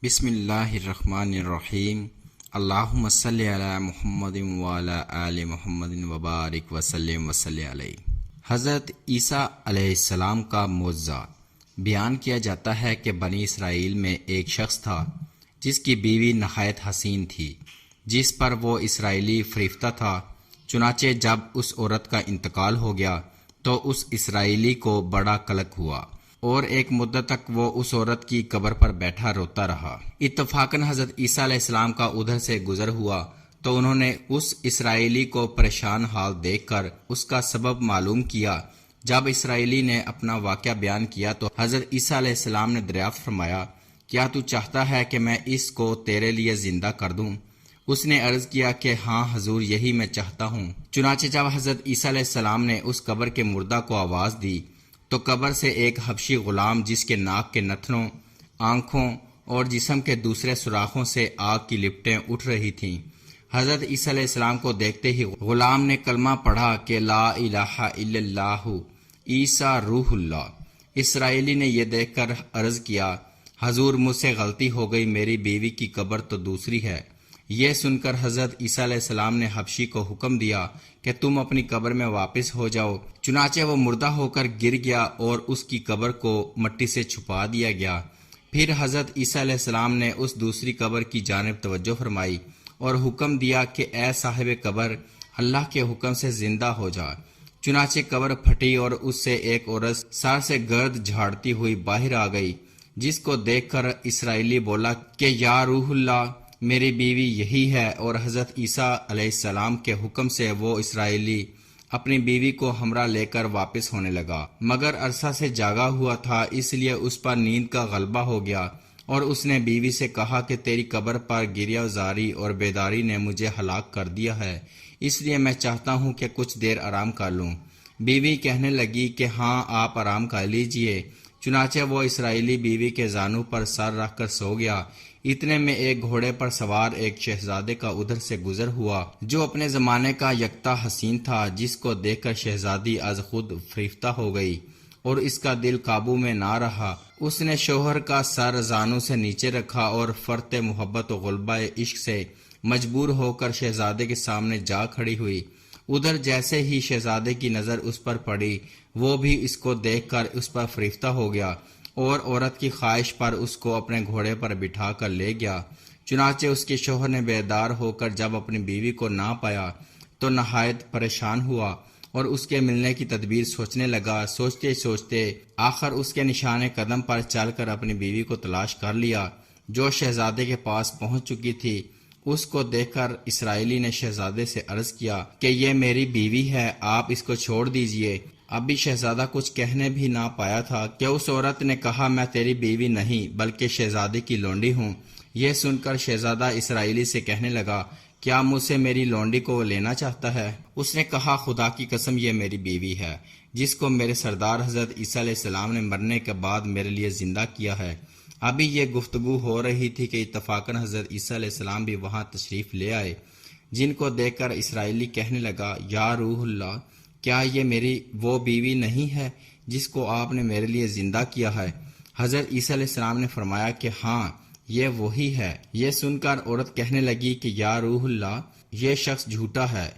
بسم اللہ الرحمن الرحیم۔ اللہم صلی علی محمد وعلی آل محمد وبارک وسلم علیہ۔ حضرت عیسیٰ علیہ السلام کا معجزہ۔ بیان کیا جاتا ہے کہ بنی اسرائیل میں ایک شخص تھا جس کی بیوی نہایت حسین تھی، جس پر وہ اسرائیلی فریفتہ تھا۔ چنانچہ جب اس عورت کا انتقال ہو گیا تو اس اسرائیلی کو بڑا قلق ہوا اور ایک مدت تک وہ اس عورت کی قبر پر بیٹھا روتا رہا۔ اتفاقاً حضرت عیسیٰ علیہ السلام کا ادھر سے گزر ہوا تو انہوں نے اس اسرائیلی کو پریشان حال دیکھ کر اس کا سبب معلوم کیا۔ جب اسرائیلی نے اپنا واقعہ بیان کیا تو حضرت عیسیٰ علیہ السلام نے دریافت فرمایا، کیا تو چاہتا ہے کہ میں اس کو تیرے لیے زندہ کر دوں؟ اس نے عرض کیا کہ ہاں حضور، یہی میں چاہتا ہوں۔ چنانچہ جب حضرت عیسیٰ علیہ السلام نے اس قبر کے مردہ کو آواز دی تو قبر سے ایک حبشی غلام، جس کے ناک کے نتنوں، آنکھوں اور جسم کے دوسرے سوراخوں سے آگ کی لپٹیں اٹھ رہی تھیں، حضرت عیسیٰ علیہ السلام کو دیکھتے ہی غلام نے کلمہ پڑھا کہ لا الہ الا اللہ عیسیٰ روح اللہ۔ اسرائیلی نے یہ دیکھ کر عرض کیا، حضور مجھ سے غلطی ہو گئی، میری بیوی کی قبر تو دوسری ہے۔ یہ سن کر حضرت عیسیٰ علیہ السلام نے حبشی کو حکم دیا کہ تم اپنی قبر میں واپس ہو جاؤ۔ چنانچہ وہ مردہ ہو کر گر گیا اور اس کی قبر کو مٹی سے چھپا دیا گیا۔ پھر حضرت عیسیٰ علیہ السلام نے اس دوسری قبر کی جانب توجہ فرمائی اور حکم دیا کہ اے صاحب قبر، اللہ کے حکم سے زندہ ہو جا۔ چنانچہ قبر پھٹی اور اس سے ایک عورت سر سے گرد جھاڑتی ہوئی باہر آ گئی، جس کو دیکھ کر اسرائیلی بولا کہ یا روح اللہ، میری بیوی یہی ہے۔ اور حضرت عیسیٰ علیہ السلام کے حکم سے وہ اسرائیلی اپنی بیوی کو ہمراہ لے کر واپس ہونے لگا، مگر عرصہ سے جاگا ہوا تھا، اس لیے اس پر نیند کا غلبہ ہو گیا اور اس نے بیوی سے کہا کہ تیری قبر پر گریہ زاری اور بیداری نے مجھے ہلاک کر دیا ہے، اس لیے میں چاہتا ہوں کہ کچھ دیر آرام کر لوں۔ بیوی کہنے لگی کہ ہاں آپ آرام کر لیجئے۔ چنانچہ وہ اسرائیلی بیوی کے زانوں پر سر رکھ کر سو گیا۔ اتنے میں ایک گھوڑے پر سوار ایک شہزادے کا ادھر سے گزر ہوا جو اپنے زمانے کا یکتا حسین تھا، جس کو دیکھ کر شہزادی از خود فریفتہ ہو گئی اور اس کا دل قابو میں نہ رہا۔ اس نے شوہر کا سر زانوں سے نیچے رکھا اور فرط محبت و غلبہ عشق سے مجبور ہو کر شہزادے کے سامنے جا کھڑی ہوئی۔ ادھر جیسے ہی شہزادے کی نظر اس پر پڑی، وہ بھی اس کو دیکھ کر اس پر فریفتہ ہو گیا اور عورت کی خواہش پر اس کو اپنے گھوڑے پر بٹھا کر لے گیا۔ چنانچہ اس کے شوہر نے بیدار ہو کر جب اپنی بیوی کو نہ پایا تو نہایت پریشان ہوا اور اس کے ملنے کی تدبیر سوچنے لگا۔ سوچتے سوچتے آخر اس کے نشان قدم پر چل کر اپنی بیوی کو تلاش کر لیا، جو شہزادے کے پاس پہنچ چکی تھی۔ اس کو دیکھ کر اسرائیلی نے شہزادے سے عرض کیا کہ یہ میری بیوی ہے، آپ اس کو چھوڑ دیجئے۔ ابھی شہزادہ کچھ کہنے بھی نہ پایا تھا کہ اس عورت نے کہا، میں تیری بیوی نہیں بلکہ شہزادے کی لونڈی ہوں۔ یہ سن کر شہزادہ اسرائیلی سے کہنے لگا، کیا مجھ سے میری لونڈی کو لینا چاہتا ہے؟ اس نے کہا، خدا کی قسم یہ میری بیوی ہے، جس کو میرے سردار حضرت عیسیٰ علیہ السلام نے مرنے کے بعد میرے لیے زندہ کیا ہے۔ ابھی یہ گفتگو ہو رہی تھی کہ اتفاقاً حضرت عیسیٰ علیہ السلام بھی وہاں تشریف لے آئے، جن کو دیکھ کر اسرائیلی کہنے لگا، یا روح اللہ، کیا یہ میری وہ بیوی نہیں ہے جس کو آپ نے میرے لیے زندہ کیا ہے؟ حضرت عیسیٰ علیہ السلام نے فرمایا کہ ہاں یہ وہی ہے۔ یہ سن کر عورت کہنے لگی کہ یا روح اللہ، یہ شخص جھوٹا ہے،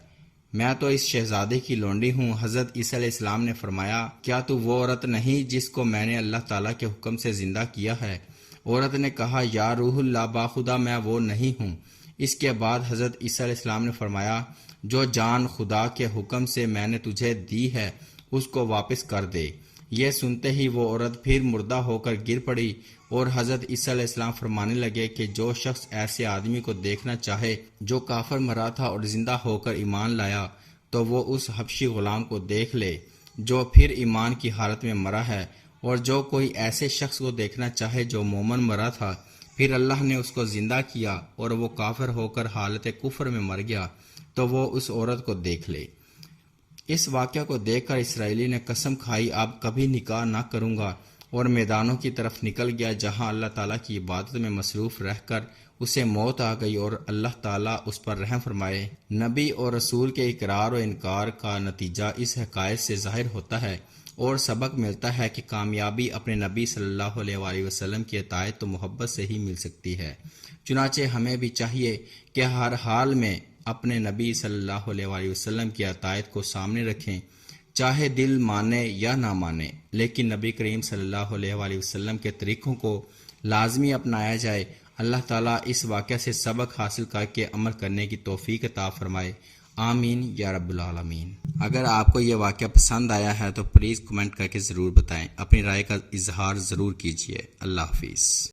میں تو اس شہزادے کی لونڈی ہوں۔ حضرت عیسیٰ علیہ السلام نے فرمایا، کیا تو وہ عورت نہیں جس کو میں نے اللہ تعالیٰ کے حکم سے زندہ کیا ہے؟ عورت نے کہا، یا روح اللہ، باخدا میں وہ نہیں ہوں۔ اس کے بعد حضرت عیسیٰ علیہ السلام نے فرمایا، جو جان خدا کے حکم سے میں نے تجھے دی ہے اس کو واپس کر دے۔ یہ سنتے ہی وہ عورت پھر مردہ ہو کر گر پڑی اور حضرت عیسیٰ علیہ السلام فرمانے لگے کہ جو شخص ایسے آدمی کو دیکھنا چاہے جو کافر مرا تھا اور زندہ ہو کر ایمان لایا، تو وہ اس حبشی غلام کو دیکھ لے جو پھر ایمان کی حالت میں مرا ہے، اور جو کوئی ایسے شخص کو دیکھنا چاہے جو مومن مرا تھا، پھر اللہ نے اس کو زندہ کیا اور وہ کافر ہو کر حالت کفر میں مر گیا، تو وہ اس عورت کو دیکھ لے۔ اس واقعہ کو دیکھ کر اسرائیلی نے قسم کھائی، اب کبھی نکاح نہ کروں گا، اور میدانوں کی طرف نکل گیا جہاں اللہ تعالیٰ کی عبادت میں مصروف رہ کر اسے موت آ گئی اور اللہ تعالیٰ اس پر رحم فرمائے۔ نبی اور رسول کے اقرار و انکار کا نتیجہ اس حقائق سے ظاہر ہوتا ہے اور سبق ملتا ہے کہ کامیابی اپنے نبی صلی اللہ علیہ وآلہ وسلم کی اطاعت و محبت سے ہی مل سکتی ہے۔ چنانچہ ہمیں بھی چاہیے کہ ہر حال میں اپنے نبی صلی اللہ علیہ وآلہ وسلم کی اطاعت کو سامنے رکھیں، چاہے دل مانے یا نہ مانے، لیکن نبی کریم صلی اللہ علیہ وآلہ وسلم کے طریقوں کو لازمی اپنایا جائے۔ اللہ تعالیٰ اس واقعہ سے سبق حاصل کر کے عمل کرنے کی توفیق عطا فرمائے، آمین یا رب العالمین۔ اگر آپ کو یہ واقعہ پسند آیا ہے تو پلیز کمنٹ کر کے ضرور بتائیں، اپنی رائے کا اظہار ضرور کیجیے۔ اللہ حافظ۔